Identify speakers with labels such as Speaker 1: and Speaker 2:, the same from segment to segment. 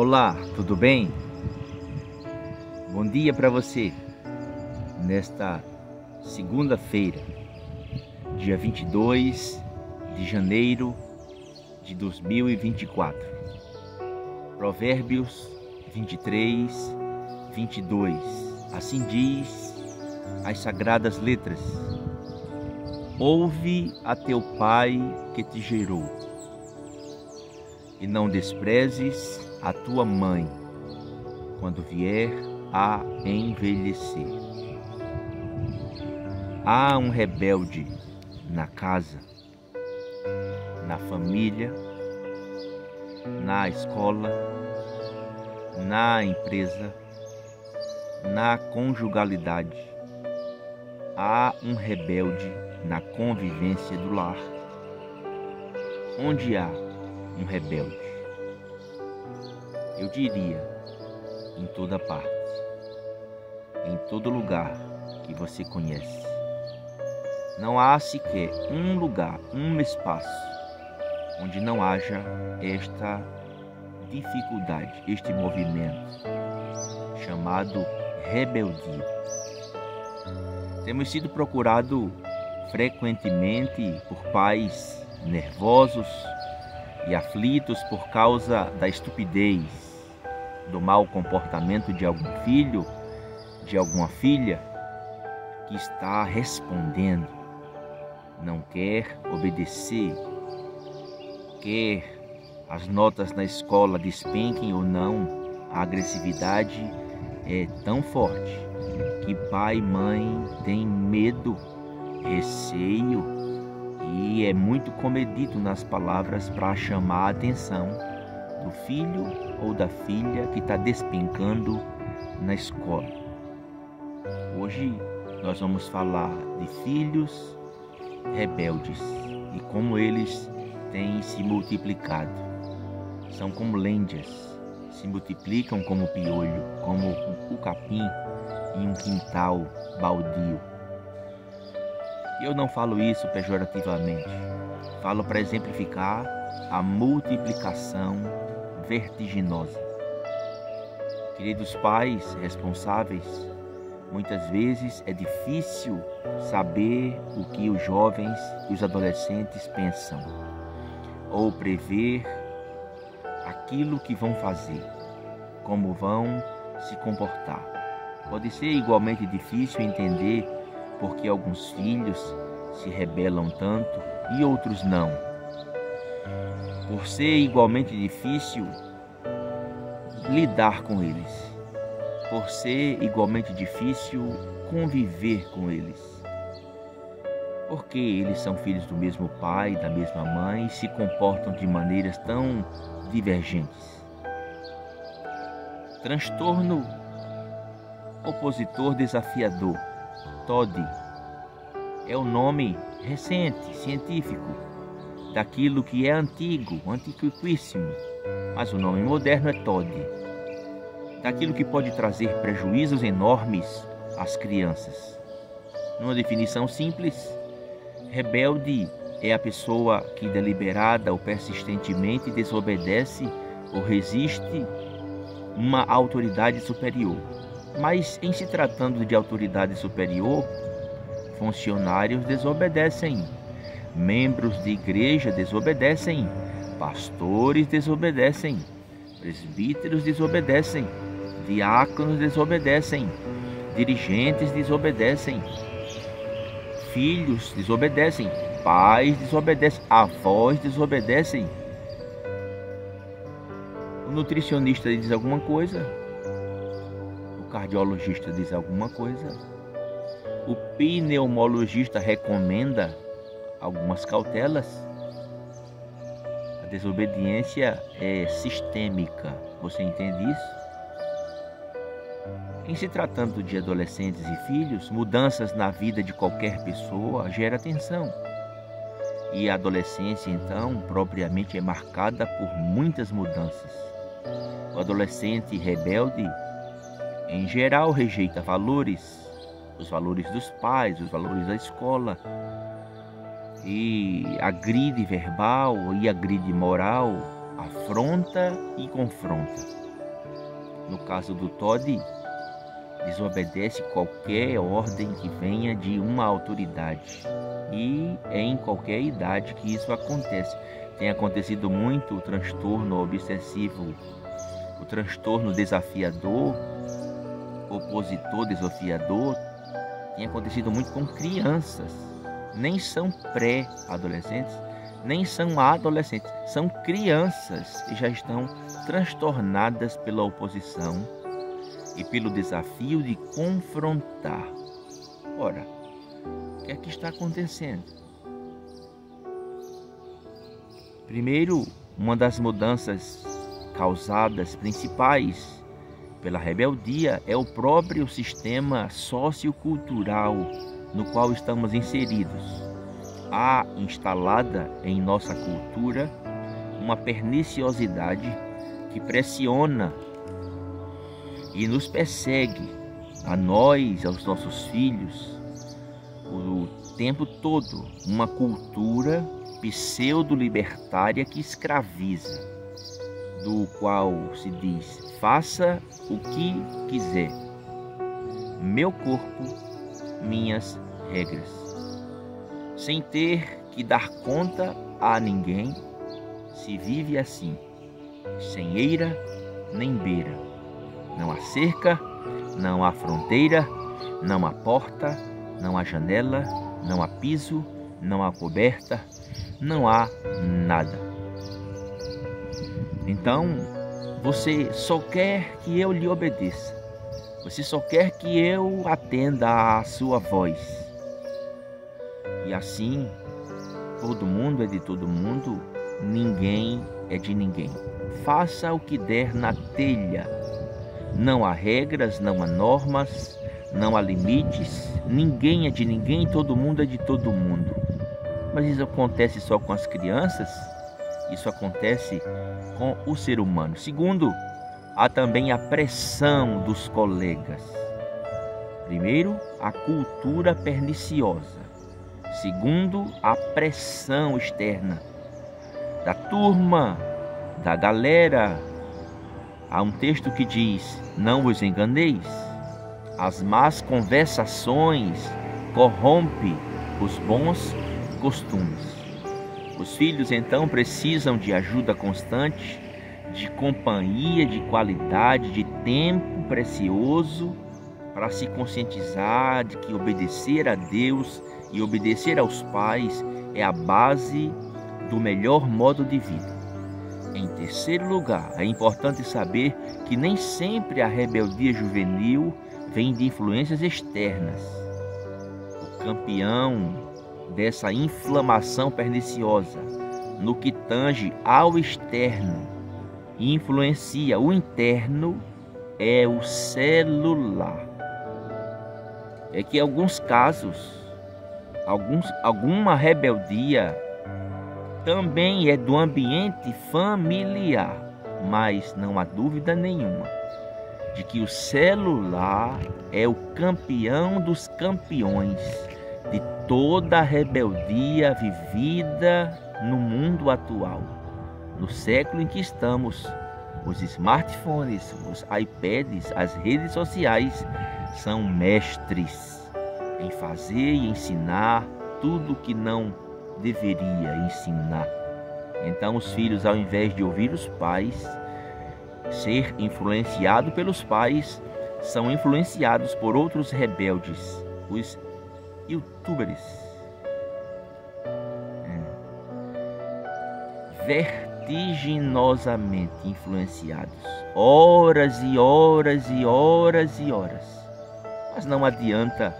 Speaker 1: Olá, tudo bem? Bom dia para você nesta segunda-feira, dia 22 de janeiro de 2024. Provérbios 23, 22. Assim diz as sagradas letras: ouve a teu pai que te gerou, e não desprezes a tua mãe quando vier a envelhecer. Há um rebelde na casa, na família, na escola, na empresa, na conjugalidade. Há um rebelde na convivência do lar. Onde há um rebelde? Eu diria, em toda parte, em todo lugar que você conhece. Não há sequer um lugar, um espaço, onde não haja esta dificuldade, este movimento chamado rebeldia. Temos sido procurados frequentemente por pais nervosos e aflitos por causa da estupidez, do mau comportamento de algum filho, de alguma filha que está respondendo, não quer obedecer, quer as notas na escola despenquem ou não. A agressividade é tão forte que pai e mãe têm medo, receio e é muito comedido nas palavras para chamar a atenção do filho ou da filha que está despencando na escola. Hoje nós vamos falar de filhos rebeldes e como eles têm se multiplicado. São como lêndias, se multiplicam como piolho, como o capim em um quintal baldio. E eu não falo isso pejorativamente, falo para exemplificar a multiplicação vertiginosa. Queridos pais responsáveis, muitas vezes é difícil saber o que os jovens e os adolescentes pensam, ou prever aquilo que vão fazer, como vão se comportar. Pode ser igualmente difícil entender por que alguns filhos se rebelam tanto e outros não. Por ser igualmente difícil lidar com eles. Por ser igualmente difícil conviver com eles. Porque eles são filhos do mesmo pai, da mesma mãe e se comportam de maneiras tão divergentes. Transtorno opositor desafiador, TOD, é o nome recente, científico, daquilo que é antigo, antiquíssimo, mas o nome moderno é TOD, daquilo que pode trazer prejuízos enormes às crianças. Numa definição simples, rebelde é a pessoa que deliberada ou persistentemente desobedece ou resiste uma autoridade superior. Mas em se tratando de autoridade superior, funcionários desobedecem, membros de igreja desobedecem, pastores desobedecem, presbíteros desobedecem, diáconos desobedecem, dirigentes desobedecem, filhos desobedecem, pais desobedecem, avós desobedecem. O nutricionista diz alguma coisa, o cardiologista diz alguma coisa, o pneumologista recomenda algumas cautelas. A desobediência é sistêmica, você entende isso? Em se tratando de adolescentes e filhos, mudanças na vida de qualquer pessoa gera tensão. E a adolescência, então, propriamente é marcada por muitas mudanças. O adolescente rebelde, em geral, rejeita valores, os valores dos pais, os valores da escola, e agride verbal e agride moral, afronta e confronta. no caso do Todd, desobedece qualquer ordem que venha de uma autoridade. E é em qualquer idade que isso acontece. Tem acontecido muito o transtorno obsessivo, o transtorno desafiador, opositor desafiador, tem acontecido muito com crianças. Nem são pré-adolescentes, nem são adolescentes, são crianças que já estão transtornadas pela oposição e pelo desafio de confrontar. Ora, o que é que está acontecendo? Primeiro, uma das mudanças causadas principais pela rebeldia é o próprio sistema sociocultural no qual estamos inseridos. Há instalada em nossa cultura uma perniciosidade que pressiona e nos persegue, a nós, aos nossos filhos, o tempo todo. Uma cultura pseudo-libertária que escraviza, do qual se diz: faça o que quiser, meu corpo, minhas regras, sem ter que dar conta a ninguém. Se vive assim, sem eira nem beira, não há cerca, não há fronteira, não há porta, não há janela, não há piso, não há coberta, não há nada. Então, você só quer que eu lhe obedeça. Você só quer que eu atenda à sua voz. E assim, todo mundo é de todo mundo, ninguém é de ninguém. Faça o que der na telha. Não há regras, não há normas, não há limites. Ninguém é de ninguém, todo mundo é de todo mundo. Mas isso acontece só com as crianças? Isso acontece com o ser humano. Segundo, há também a pressão dos colegas. Primeiro, a cultura perniciosa. Segundo, a pressão externa da turma, da galera. Há um texto que diz: não vos enganeis, as más conversações corrompem os bons costumes. Os filhos então precisam de ajuda constante, de companhia, de qualidade, de tempo precioso para se conscientizar de que obedecer a Deus e obedecer aos pais é a base do melhor modo de vida. Em terceiro lugar, é importante saber que nem sempre a rebeldia juvenil vem de influências externas. O campeão dessa inflamação perniciosa no que tange ao externo e influencia o interno é o celular. É que em alguns casos, alguma rebeldia também é do ambiente familiar, mas não há dúvida nenhuma de que o celular é o campeão dos campeões de toda a rebeldia vivida no mundo atual. No século em que estamos, os smartphones, os iPads, as redes sociais são mestres em fazer e ensinar tudo que não deveria ensinar. Então os filhos, ao invés de ouvir os pais, ser influenciado pelos pais, são influenciados por outros rebeldes, os youtubers, vertiginosamente influenciados, horas e horas e horas e horas. Mas não adianta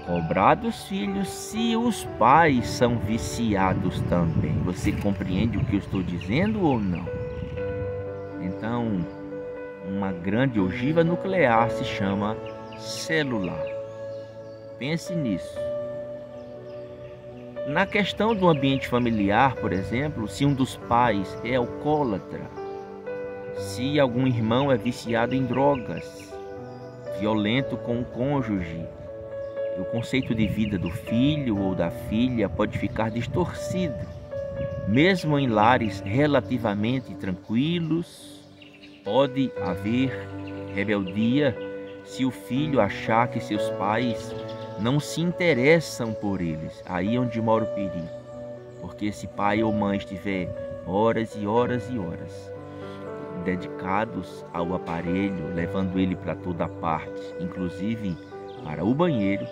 Speaker 1: cobrar dos filhos se os pais são viciados também. Você compreende o que eu estou dizendo ou não? Então, uma grande ogiva nuclear se chama celular. Pense nisso. Na questão do ambiente familiar, por exemplo, se um dos pais é alcoólatra, se algum irmão é viciado em drogas, violento com o cônjuge, o conceito de vida do filho ou da filha pode ficar distorcido. Mesmo em lares relativamente tranquilos, Pode haver rebeldia se o filho achar que seus pais não se interessam por eles. Aí é onde mora o perigo. Porque se pai ou mãe estiver horas e horas e horas dedicados ao aparelho, levando ele para toda parte, inclusive para o banheiro,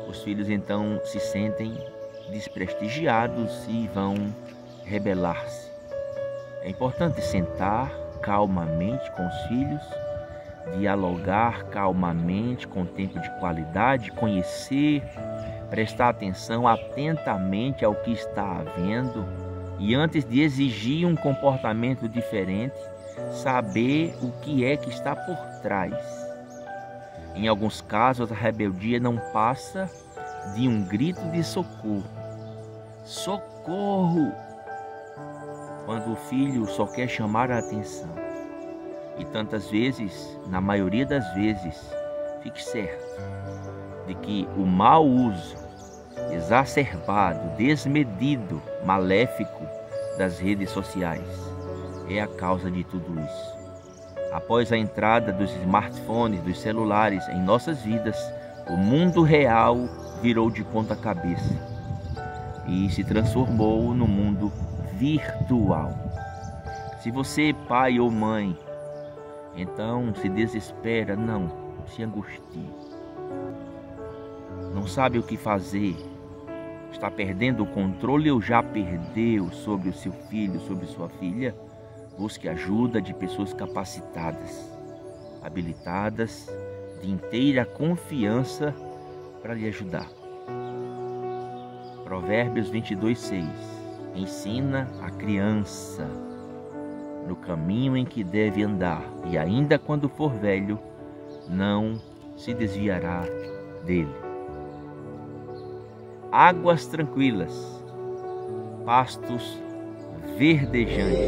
Speaker 1: os filhos então se sentem desprestigiados e vão rebelar-se. É importante sentar calmamente com os filhos, dialogar calmamente com tempo de qualidade, conhecer, prestar atenção atentamente ao que está havendo e antes de exigir um comportamento diferente, saber o que é que está por trás. Em alguns casos, a rebeldia não passa de um grito de socorro. Socorro! Quando o filho só quer chamar a atenção. E tantas vezes, na maioria das vezes, fique certo de que o mau uso exacerbado, desmedido, maléfico das redes sociais é a causa de tudo isso. Após a entrada dos smartphones, dos celulares em nossas vidas, o mundo real virou de ponta cabeça e se transformou no mundo virtual. Se você, pai ou mãe, então se desespera, não se angustie, não sabe o que fazer, está perdendo o controle ou já perdeu sobre o seu filho, sobre sua filha, busque ajuda de pessoas capacitadas, habilitadas, de inteira confiança para lhe ajudar. Provérbios 22:6. Ensina a criança no caminho em que deve andar, e ainda quando for velho, não se desviará dele. Águas tranquilas, pastos verdejantes.